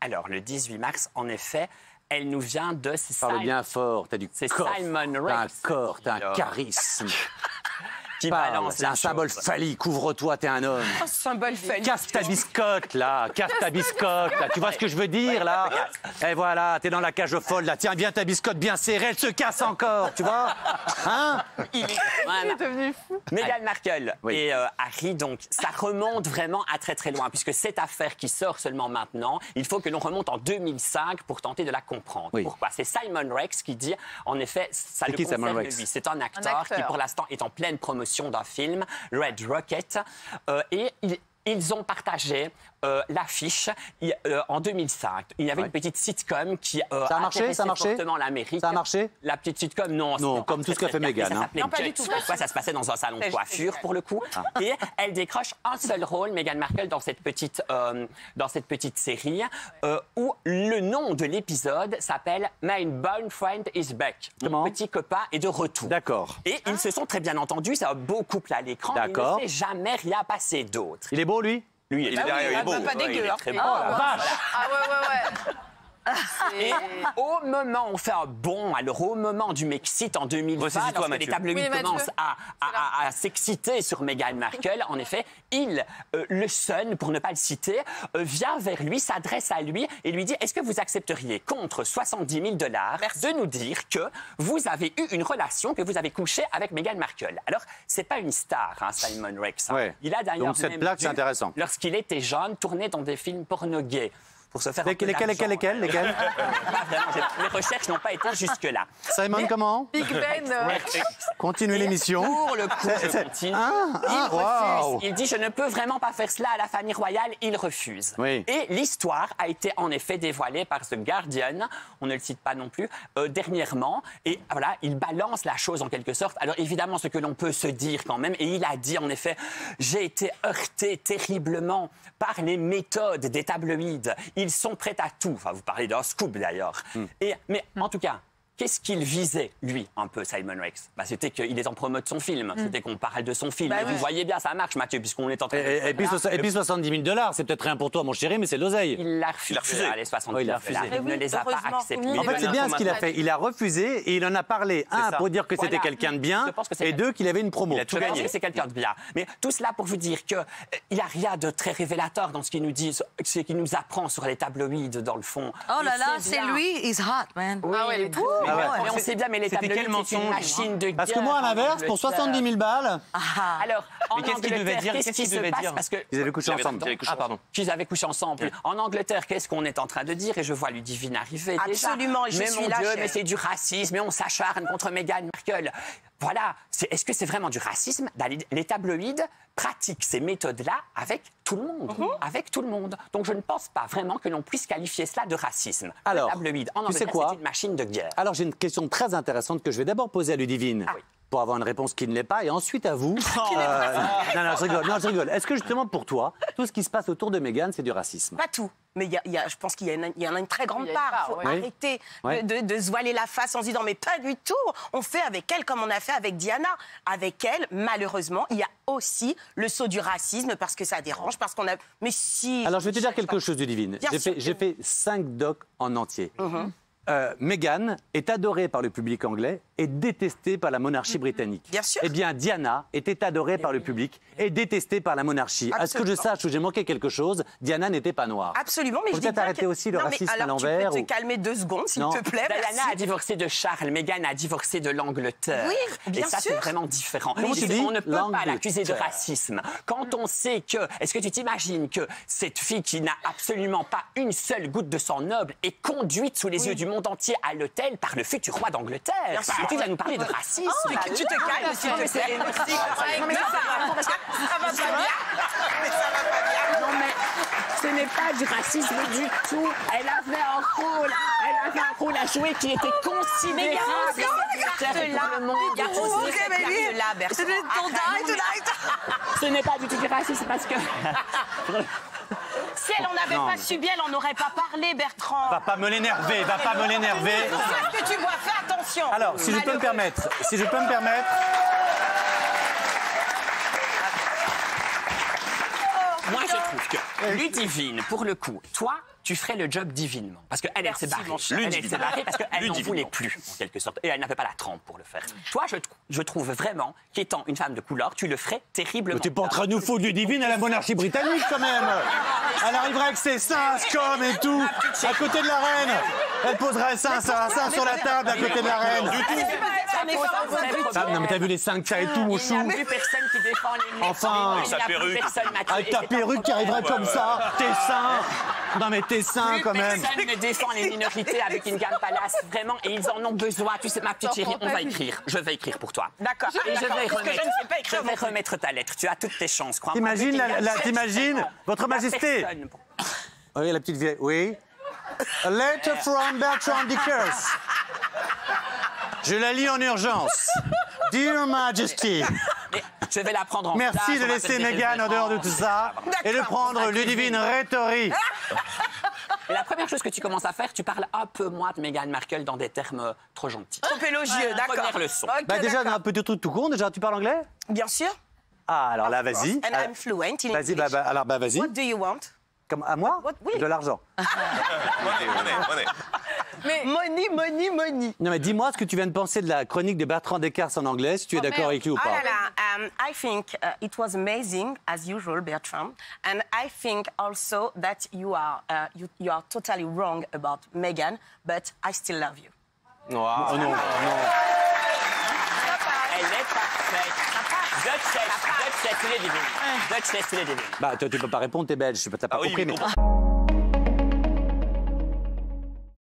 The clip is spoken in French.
Alors, le 18 mars, en effet, elle nous vient de... Parle bien fort, t'as du corps. C'est Simon Rex. T'as un corps, t'as un charisme. Qui balance c'est un symbole phallique, ouvre-toi, t'es un homme. Oh, symbole phallique. Casse ta biscotte, là, casse ta biscotte, là. Tu vois ce que je veux dire, là? Et voilà, t'es dans la cage folle, là. Tiens, bien ta biscotte bien serrée, elle se casse encore, tu vois? Hein? Il est devenu fou. Meghan Markle et Harry, donc, ça remonte vraiment à très très loin, puisque cette affaire qui sort seulement maintenant, il faut que l'on remonte en 2005 pour tenter de la comprendre. Oui. Pourquoi? C'est Simon Rex qui dit, en effet, ça le qui, Simon concerne Rex? lui. C'est un acteur qui, pour l'instant, est en pleine promotion d'un film, Red Rocket, et ils ont partagé l'affiche en 2005. Il y avait une petite sitcom qui ça a marché, ça a marché fortement l'Amérique. Ça a marché? La petite sitcom, non. Non, comme tout ce qu'a fait Meghan. Ça s'appelait Jet. Ça se passait dans un salon de coiffure, pour le coup. Et elle décroche un seul rôle, Meghan Markle, dans cette petite série, où le nom de l'épisode s'appelle My Boyfriend is Back. Mon petit copain est de retour. D'accord. Et ils se sont très bien entendus, ça a beaucoup plu à l'écran. D'accord. Il ne s'est jamais rien passé d'autre. Il est beau, lui? Lui, il est derrière, il est beau. Pas dégueu. Il est très beau. Oh, la vache! Ah ouais. Et au moment, on fait un bond, alors au moment du Mexit en 2020, lorsque les tabloïds commencent à s'exciter sur Meghan Markle, en effet, le Sun, pour ne pas le citer, vient vers lui, s'adresse à lui et lui dit: est-ce que vous accepteriez, contre 70 000 $, de nous dire que vous avez eu une relation, que vous avez couché avec Meghan Markle? Alors, c'est pas une star, hein, Simon Rex. Hein. Ouais. Il a d'ailleurs donc cette plaque, c'est intéressant. Lorsqu'il était jeune, tourné dans des films porno gays. Pour se faire lesquels Les recherches n'ont pas été jusque-là. Simon, comment? Big Ben. Continuez l'émission. Pour le coup, je continue. Il refuse. Il dit: je ne peux vraiment pas faire cela à la famille royale. Il refuse. Oui. Et l'histoire a été en effet dévoilée par The Guardian, on ne le cite pas non plus, dernièrement. Et voilà, il balance la chose en quelque sorte. Alors évidemment, ce que l'on peut se dire quand même, et il a dit en effet: j'ai été heurté terriblement par les méthodes des tabloïds. Ils sont prêts à tout. Enfin, vous parlez d'un scoop d'ailleurs. Mais en tout cas, qu'est-ce qu'il visait, lui, un peu, Simon Rex? C'était qu'il est en promo de son film. C'était qu'on parle de son film. Et vous voyez bien, ça marche, Mathieu, puisqu'on est en train de... Et puis 70 000 $, c'est peut-être rien pour toi, mon chéri, mais c'est de l'oseille. Il l'a refusé. Les 70 000 $. Il ne les a pas acceptés. En fait, c'est bien ce qu'il a fait. Il a refusé et il en a parlé. Un, pour dire que c'était quelqu'un de bien, et deux, qu'il avait une promo. Il a tout gagné. C'est quelqu'un de bien. Mais tout cela pour vous dire qu'il n'y a rien de très révélateur dans ce qu'il nous dit, ce qu'il nous apprend sur les tabloïds, dans le fond. Oh là là, c'est lui, he's hot, man. Ah ouais, mais on sait bien, mais les tabloïds, c'est une machine de guerre. Parce que moi, à l'inverse, pour 70 000 balles... Alors, en Angleterre, qu'est-ce qui se passe? Parce que ils avaient couché ensemble. Ah, pardon. Qu'ils avaient couché ensemble. En Angleterre, qu'est-ce qu'on est en train de dire? Et je vois Ludivine arriver. Absolument, déjà. Mais mon Dieu, mais c'est du racisme, et on s'acharne contre Meghan Markle. Voilà. Est-ce que c'est vraiment du racisme? Les tabloïds pratiquent ces méthodes-là avec tout le monde. Avec tout le monde. Donc je ne pense pas vraiment que l'on puisse qualifier cela de racisme. Alors, les tabloïds, en Angleterre, c'est une machine de guerre. Alors j'ai une question très intéressante que je vais d'abord poser à Ludivine. Ah oui. Pour avoir une réponse qui ne l'est pas, et ensuite à vous. Non, je rigole. Est-ce que justement pour toi, tout ce qui se passe autour de Meghan, c'est du racisme? Pas tout. Mais je pense qu'il y en a une très grande part. Il faut arrêter de se voiler la face en se disant: mais pas du tout. On fait avec elle comme on a fait avec Diana. Avec elle, malheureusement, il y a aussi le saut du racisme parce que ça dérange, parce qu'on a... Mais si... Alors je vais te dire quelque chose, Ludivine. J'ai fait 5 docs en entier. Meghan est adorée par le public anglais et détestée par la monarchie britannique. Bien sûr. Eh bien, Diana était adorée par le public et détestée par la monarchie. À ce que je sache, où j'ai manqué quelque chose, Diana n'était pas noire. Absolument, mais faut peut-être arrêter aussi le racisme à l'envers. Tu peux te calmer 2 secondes, s'il te plaît. Diana a divorcé de Charles, Meghan a divorcé de l'Angleterre. Oui, bien sûr. Et ça, c'est vraiment différent. On ne peut pas l'accuser de racisme. Quand on sait que... Est-ce que tu t'imagines que cette fille qui n'a absolument pas une seule goutte de sang noble est conduite sous les yeux du monde entier à l'hôtel par le futur roi d'Angleterre? Tu vas nous parler de racisme. Tu te calmes, s'il te plaît. Merci. Ça va pas bien. Non, mais ce n'est pas du racisme du tout. Elle avait un rôle à jouer qui était considérable. Mais ce n'est pas du tout du racisme parce que... Si elle en avait pas subi, elle en aurait pas parlé, Bertrand. Va pas me l'énerver, va pas me l'énerver. C'est ce que tu vois, fais attention. Alors, si je peux me permettre... Moi, je trouve que Ludivine, pour le coup, toi, tu ferais le job divinement. Parce qu'elle, elle s'est barrée. Elle s'est barrée parce qu'elle n'en voulait plus, en quelque sorte. Et elle n'avait pas la trempe pour le faire. Toi, je trouve vraiment qu'étant une femme de couleur, tu le ferais terriblement. Mais t'es pas en train de nous foutre Ludivine à la monarchie britannique, quand même. Elle arriverait avec ses seins, scum et tout, à côté de la reine. Elle poserait un sein sur la table, à côté de la reine. Non, mais t'as vu les seins que t'as et tout, mon chou. Il n'y a plus personne qui défend les mecs. Enfin, il n'y a plus personne, Mathieu. avec ta perruque qui arriverait comme ça, tes seins. Non, mais tes seins, quand même. Personne ne défend les minorités avec une gamme Palace, vraiment, et ils en ont besoin. Tu sais, ma petite chérie, on va écrire. Je vais écrire pour toi. D'accord. Et je vais remettre ta lettre. Tu as toutes tes chances, crois-moi. T'imagines, votre majesté. Oui, la petite vieille. Oui. A letter from Bertrand Dickers. Je la lis en urgence. Dear Majesty. Je vais la prendre en Merci de laisser Meghan en dehors de tout ça et de prendre Ludivine Rétori. Et la première chose que tu commences à faire, tu parles un peu moins de Meghan Markle dans des termes trop gentils. Trop élogieux, d'accord. Première leçon. Okay, Bah déjà, un petit truc tout con, déjà, tu parles anglais? Bien sûr. Ah, alors là, vas-y. And I'm fluent in Vas-y, English. alors vas-y. What do you want? Comme à moi? Oui. De l'argent. Mais money. Non, mais dis-moi ce que tu viens de penser de la chronique de Bertrand Dickers en anglais, si tu es d'accord avec lui ou Ah pas. là là, I think it was amazing as usual, Bertrand, and I think also that you are totally wrong about Meghan, but I still love you. Oh non. Elle est parfaite. Duchess Ludivine. Bah, tu peux pas répondre, t'es belge, t'as pas compris, mais...